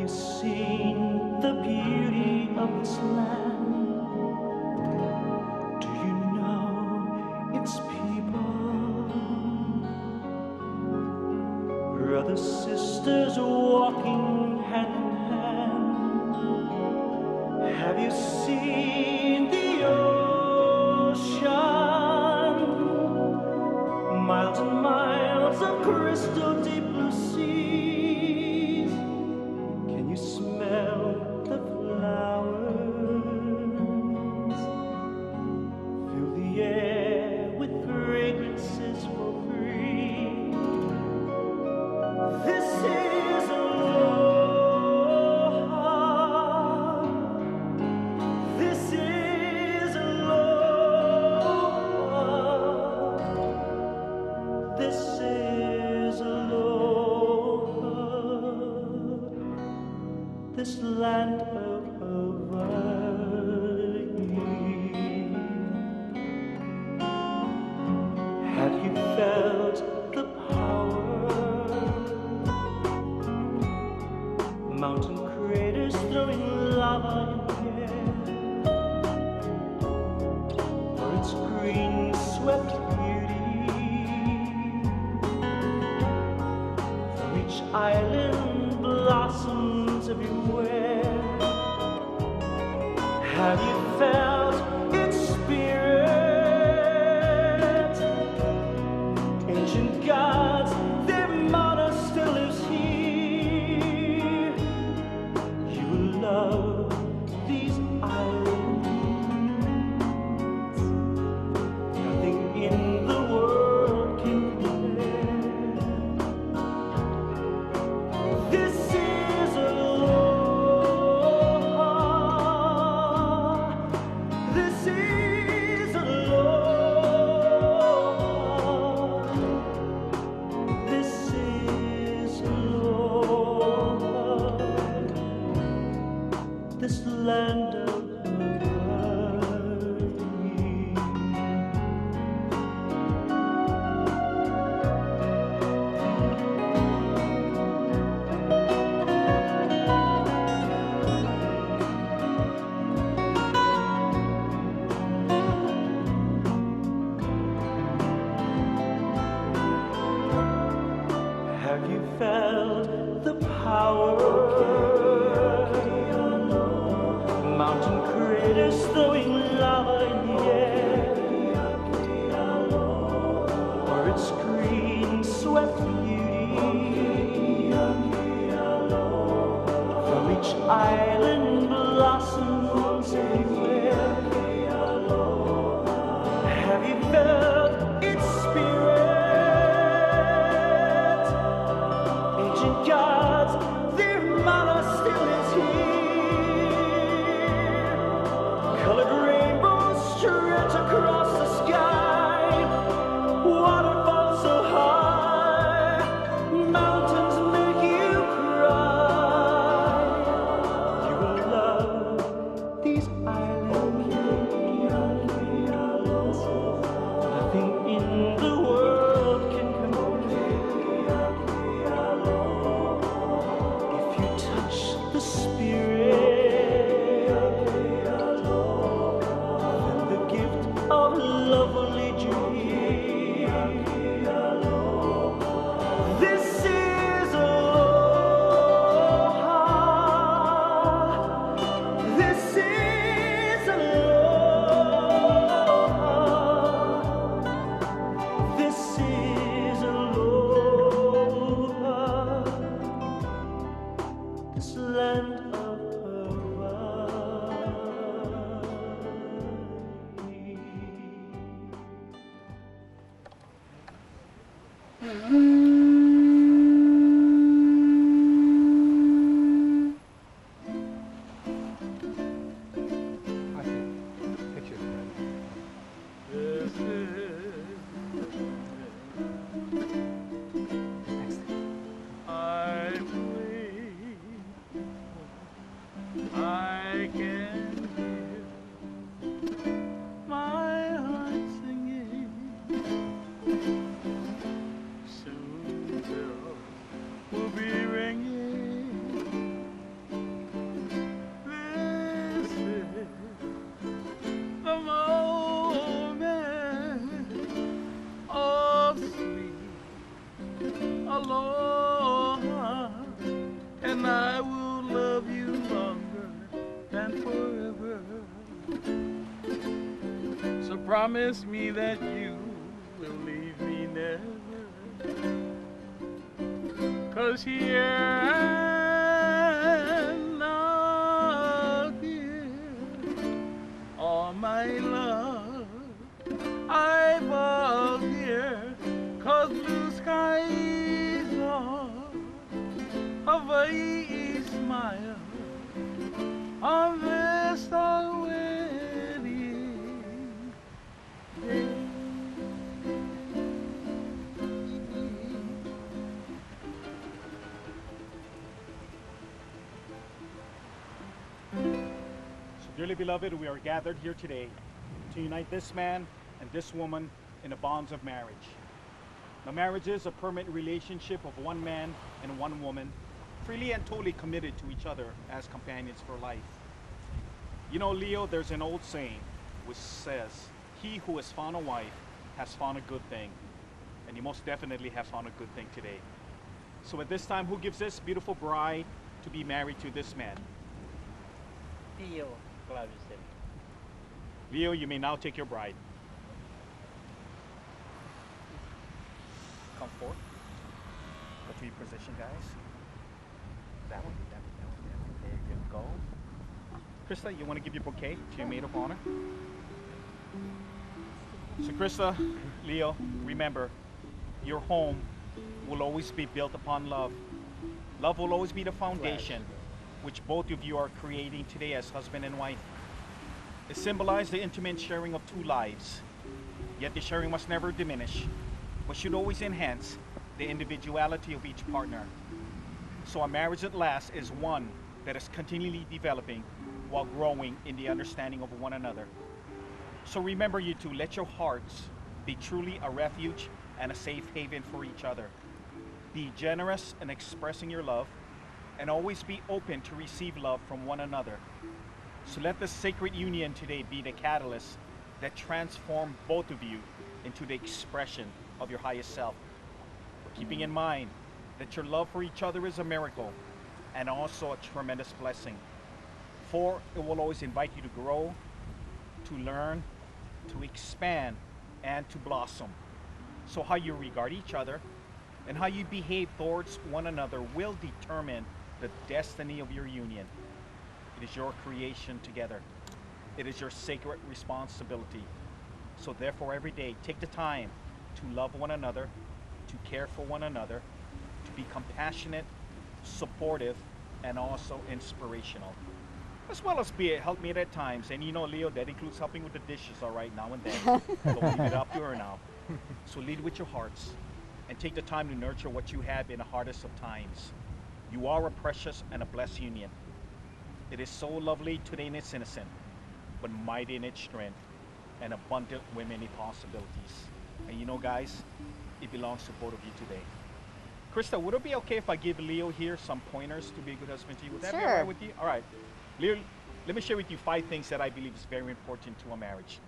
seen the beauty of this land? Do you know its people? Brothers, sisters walking hand in hand. Have you seen the ocean? Miles and miles of crystal deep blue seas. Can you smell the flowers? Fill the air with fragrances for free. This is aloha. This is aloha. This is aloha. This land of Hawaii. Have you felt the power? Mountain craters throwing lava in the air, or its green swept beauty. From each island blossoms everywhere. Have you felt its spirit? Ancient gods, their motto still lives here. You will love these islands. Nothing in the world can compare. This is aloha. This is aloha. This is aloha. This land of Hawaii. Have you felt the power? Mountain craters throwing lava in the air, or its green swept beauty. From each island blossoms everywhere. Have you felt its spirit? Ancient gods, their motto still is here. Colored rainbows stretch across the sky. Waterfalls so high, mountains make you cry. You will love these islands. Nothing in the world can compare. If you touch and I will love you longer than forever. So promise me that you will leave me never. 'Cause here and now, dear, all my love I volunteer, 'cause blue skies are Hawaii smile on this our wedding day. So, dearly beloved, we are gathered here today to unite this man and this woman in the bonds of marriage. Now, marriage is a permanent relationship of one man and one woman, freely and totally committed to each other as companions for life. You know, Leo, there's an old saying which says, "He who has found a wife has found a good thing," and you most definitely have found a good thing today. So, at this time, who gives this beautiful bride to be married to this man? Leo, claro, José. Leo, you may now take your bride. Come forth. Go to your position, guys. That one, that one, that one, that one. There you go. Krista, you want to give your bouquet to your maid of honor? So, Krista, Leo, remember, your home will always be built upon love. Love will always be the foundation which both of you are creating today as husband and wife. It symbolizes the intimate sharing of two lives, yet the sharing must never diminish, but should always enhance the individuality of each partner. So a marriage that lasts is one that is continually developing while growing in the understanding of one another. So remember, you two, let your hearts be truly a refuge and a safe haven for each other. Be generous in expressing your love, and always be open to receive love from one another. So let this sacred union today be the catalyst that transforms both of you into the expression of your highest self. But keeping in mind that your love for each other is a miracle and also a tremendous blessing. For it will always invite you to grow, to learn, to expand, and to blossom. So how you regard each other and how you behave towards one another will determine the destiny of your union. It is your creation together. It is your sacred responsibility. So therefore, every day, take the time to love one another, to care for one another, to be compassionate, supportive, and also inspirational. As well as be a helpmate at times. And you know, Leo, that includes helping with the dishes, all right, now and then. Don't leave it up to her now. So lead with your hearts and take the time to nurture what you have in the hardest of times. You are a precious and a blessed union. It is so lovely today in its innocent, but mighty in its strength, and abundant with many possibilities. And you know, guys, it belongs to both of you today. Krista, would it be okay if I give Leo here some pointers to be a good husband to you? Would that be all right with you? All right. Leo, let me share with you 5 things that I believe is very important to a marriage.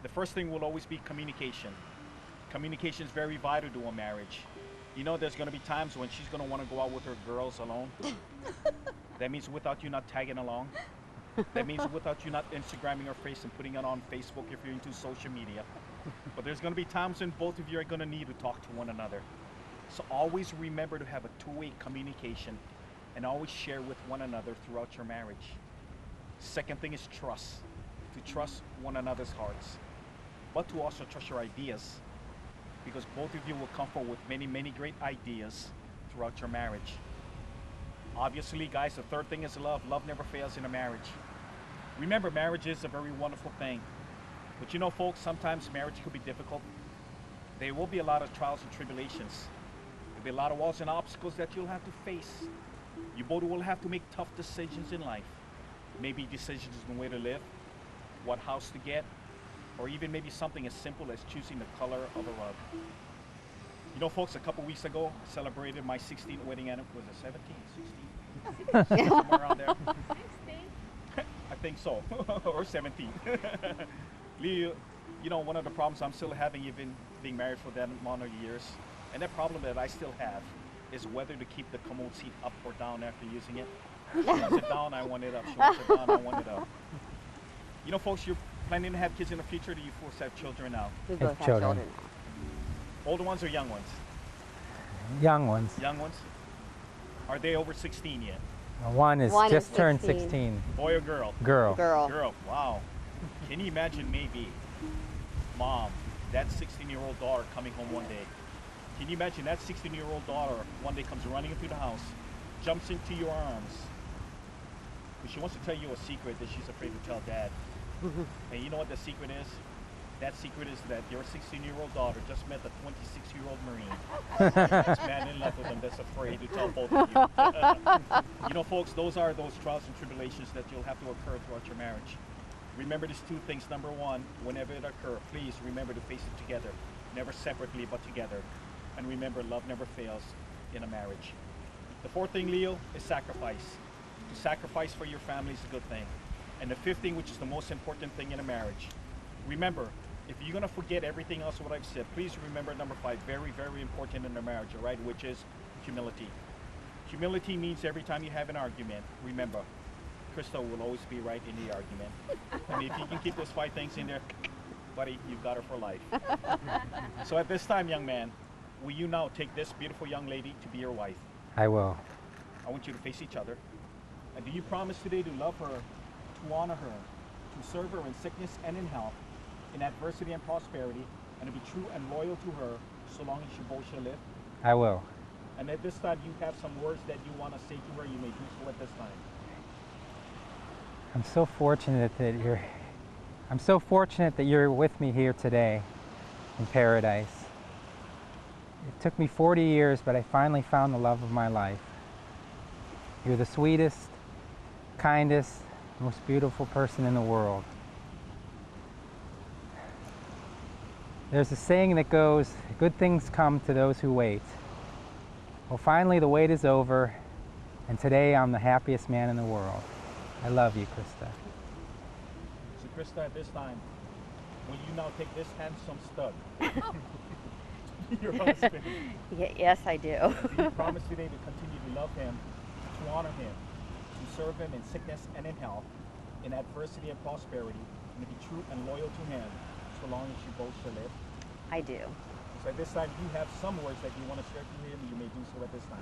The first thing will always be communication. Communication is very vital to a marriage. You know, there's going to be times when she's going to want to go out with her girls alone. That means without you not tagging along. That means without you not Instagramming her face and putting it on Facebook if you're into social media. But there's going to be times when both of you are going to need to talk to one another. So always remember to have a two-way communication and always share with one another throughout your marriage. Second thing is trust. To trust one another's hearts, but to also trust your ideas, because both of you will come forward with many, many great ideas throughout your marriage. Obviously, guys, the third thing is love. Love never fails in a marriage. Remember, marriage is a very wonderful thing. But you know, folks, sometimes marriage could be difficult. There will be a lot of trials and tribulations. There'll be a lot of walls and obstacles that you'll have to face. You both will have to make tough decisions in life. Maybe decisions on where to live, what house to get, or even maybe something as simple as choosing the color of a rug. You know, folks, a couple weeks ago, I celebrated my 16th wedding anniversary. Was it 17, 16? Somewhere around there. 16? I think so, or 17. Leo, you know, one of the problems I'm still having, even being married for that amount of years, and that problem that I still have, is whether to keep the commode seat up or down after using it. She wants it down, I want it up. She wants it down, I want it up. You know, folks, you're planning to have kids in the future, or do you folks have children now? We both have children. children. Older ones or young ones? Young ones. Young ones? Are they over 16 yet? One is One is just turned 16. 16. Boy or girl? Girl. Girl. Girl, wow. Can you imagine maybe, mom, that 16-year-old daughter coming home one day? Can you imagine that 16-year-old daughter one day comes running into the house, jumps into your arms, but she wants to tell you a secret that she's afraid to tell dad. And you know what the secret is? That secret is that your 16-year-old daughter just met a 26-year-old Marine. That's man in love with them that's afraid to tell both of you. You know, folks, those are those trials and tribulations that you'll have to occur throughout your marriage. Remember these two things. Number one, whenever it occurs, please remember to face it together. Never separately, but together. And remember, love never fails in a marriage. The fourth thing, Leo, is sacrifice. To sacrifice for your family is a good thing. And the fifth thing, which is the most important thing in a marriage, remember, if you're going to forget everything else what I've said, please remember number 5, very, very important in a marriage, all right, which is humility. Humility means every time you have an argument, remember, Krista will always be right in the argument. And if you can keep those 5 things in there, buddy, you've got her for life. So at this time, young man, will you now take this beautiful young lady to be your wife? I will. I want you to face each other. And do you promise today to love her, to honor her, to serve her in sickness and in health, in adversity and prosperity, and to be true and loyal to her so long as you both shall live? I will. And at this time, you have some words that you want to say to her, you may do so at this time. I'm so fortunate that you're with me here today in paradise. It took me 40 years, but I finally found the love of my life. You're the sweetest, kindest, most beautiful person in the world. There's a saying that goes, good things come to those who wait. Well, finally the wait is over, and today I'm the happiest man in the world. I love you, Krista. So Krista, at this time, will you now take this handsome stud, your husband, Yes, I do. do you promise today to continue to love him, to honor him, to serve him in sickness and in health, in adversity and prosperity, and to be true and loyal to him so long as you both shall live? I do. So at this time, you have some words that you want to share to him, you may do so at this time.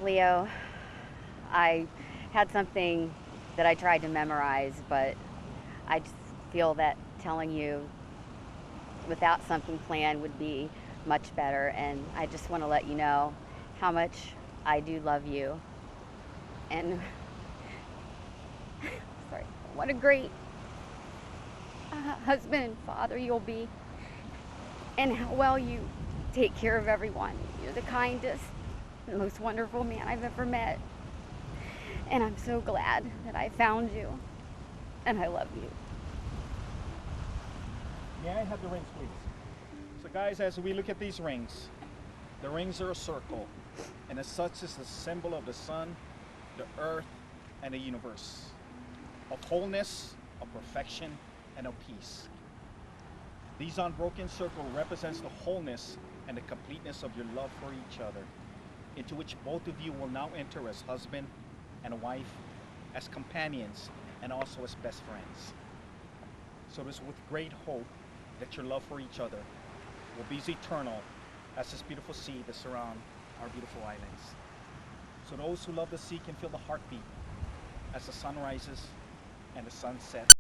Leo, I had something that I tried to memorize, but I just feel that telling you without something planned would be much better. And I just want to let you know how much I do love you. And sorry, what a great husband and father you'll be. And how well you take care of everyone. You're the kindest, the most wonderful man I've ever met. And I'm so glad that I found you. And I love you. May I have the rings, please? So guys, as we look at these rings, the rings are a circle, and as such is the symbol of the sun, the earth, and the universe, of wholeness, of perfection, and of peace. These unbroken circle represents the wholeness and the completeness of your love for each other, into which both of you will now enter as husband and wife, as companions, and also as best friends. So it is with great hope that your love for each other will be as eternal as this beautiful sea that surround our beautiful islands. So those who love the sea can feel the heartbeat as the sun rises and the sun sets.